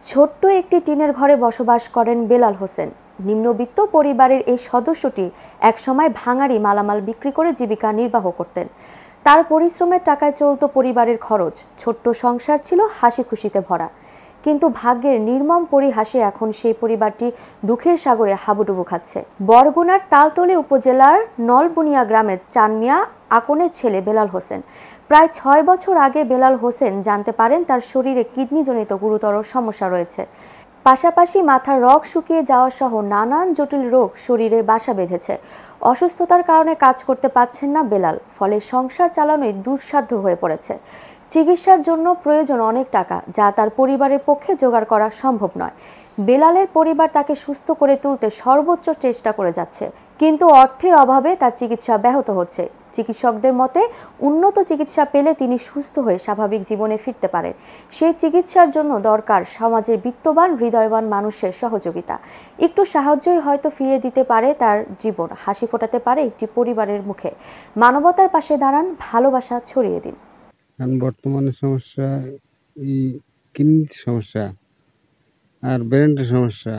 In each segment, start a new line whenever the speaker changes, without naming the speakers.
ছোট্ট একটি টিনের ঘরে বসবাস করেন বেলাল হোসেন। নিম্নবিত্ত পরিবারের এই সদস্যটি একসময় ভাঙাড়ি মালামাল বিক্রি করে জীবিকা নির্বাহ করতেন। তার পরিশ্রমের টাকায় চলত পরিবারের খরচ। ছোট্ট সংসার ছিল হাসি খুশিতে ভরা, কিন্তু ভাগ্যের নির্মম পরিহাসে এখন সেই পরিবারটি দুঃখের সাগরে হাবুডুবু খাচ্ছে। বরগুনার তালতলী উপজেলার নলবুনিয়া গ্রামের চান মিয়া আকনের ছেলে বেলাল হোসেন। প্রায় ৬ বছর আগে বেলাল হোসেন জানতে পারেন তার শরীরে কিডনিজনিত গুরুতর সমস্যা রয়েছে। পাশাপাশি মাথার রগ শুকিয়ে যাওয়া সহ নানান জটিল রোগ শরীরে বাসা বেঁধেছে। অসুস্থতার কারণে কাজ করতে পারছেন না বেলাল, ফলে সংসার চালানোই দুঃসাধ্য হয়ে পড়েছে। চিকিৎসার জন্য প্রয়োজন অনেক টাকা, যা তার পরিবারের পক্ষে জোগাড় করা সম্ভব নয়। বেলালের পরিবার তাকে সুস্থ করে তুলতে সর্বোচ্চ চেষ্টা করে যাচ্ছে, কিন্তু অর্থের অভাবে তার চিকিৎসা ব্যাহত হচ্ছে। চিকিৎসকদের মতে উন্নত চিকিৎসা পেলে তিনি সুস্থ হয়ে স্বাভাবিক জীবনে ফিরতে পারেন। সেই চিকিৎসার জন্য দরকার সমাজের বিত্তবান হৃদয়বান মানুষের সহযোগিতা। একটু সাহায্যই হয়তো ফিরিয়ে দিতে পারে তার জীবন, হাসি ফোটাতে পারে একটি পরিবারের মুখে। মানবতার পাশে দাঁড়ান, ভালোবাসা ছড়িয়ে দিন।
বর্তমানে সমস্যা এই কিডনির সমস্যা আর ব্রেনের সমস্যা,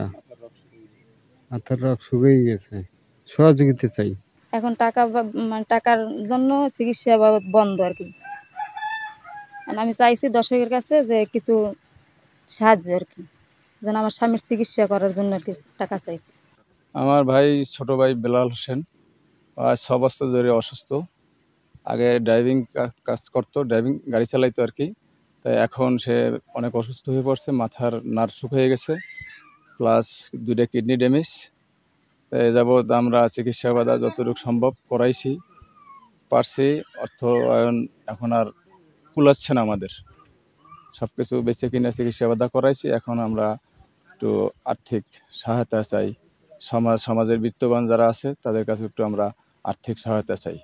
মাথার রগ শুকিয়ে গেছে। সহযোগিতা চাই।
এখন টাকার জন্য চিকিৎসা বাবদ বন্ধ আর কি। আমি চাইছি দর্শকের কাছে যে কিছু সাহায্য আর কি, যেন আমার স্বামীর চিকিৎসা করার জন্য আর কি টাকা চাইছি।
আমার ভাই, ছোট ভাই বেলাল হোসেন 6 বছর ধরে অসুস্থ। আগে ড্রাইভিং কাজ করতো, ড্রাইভিং গাড়ি চালাইতো আর কি। তাই এখন সে অনেক অসুস্থ হয়ে পড়ছে, মাথার নার্ভ শুকিয়ে গেছে, প্লাস 2টা কিডনি ড্যামেজ। তাই যাবৎ আমরা চিকিৎসা বাধা যতটুকু সম্ভব করাইছি, পারছি। অর্থায়ন এখন আর কুলাচ্ছে না আমাদের, সব কিছু বেঁচে কিনে চিকিৎসা বাধা করাইছি। এখন আমরা একটু আর্থিক সহায়তা চাই। সমাজের বিত্তবান যারা আছে তাদের কাছে একটু আমরা আর্থিক সহায়তা চাই।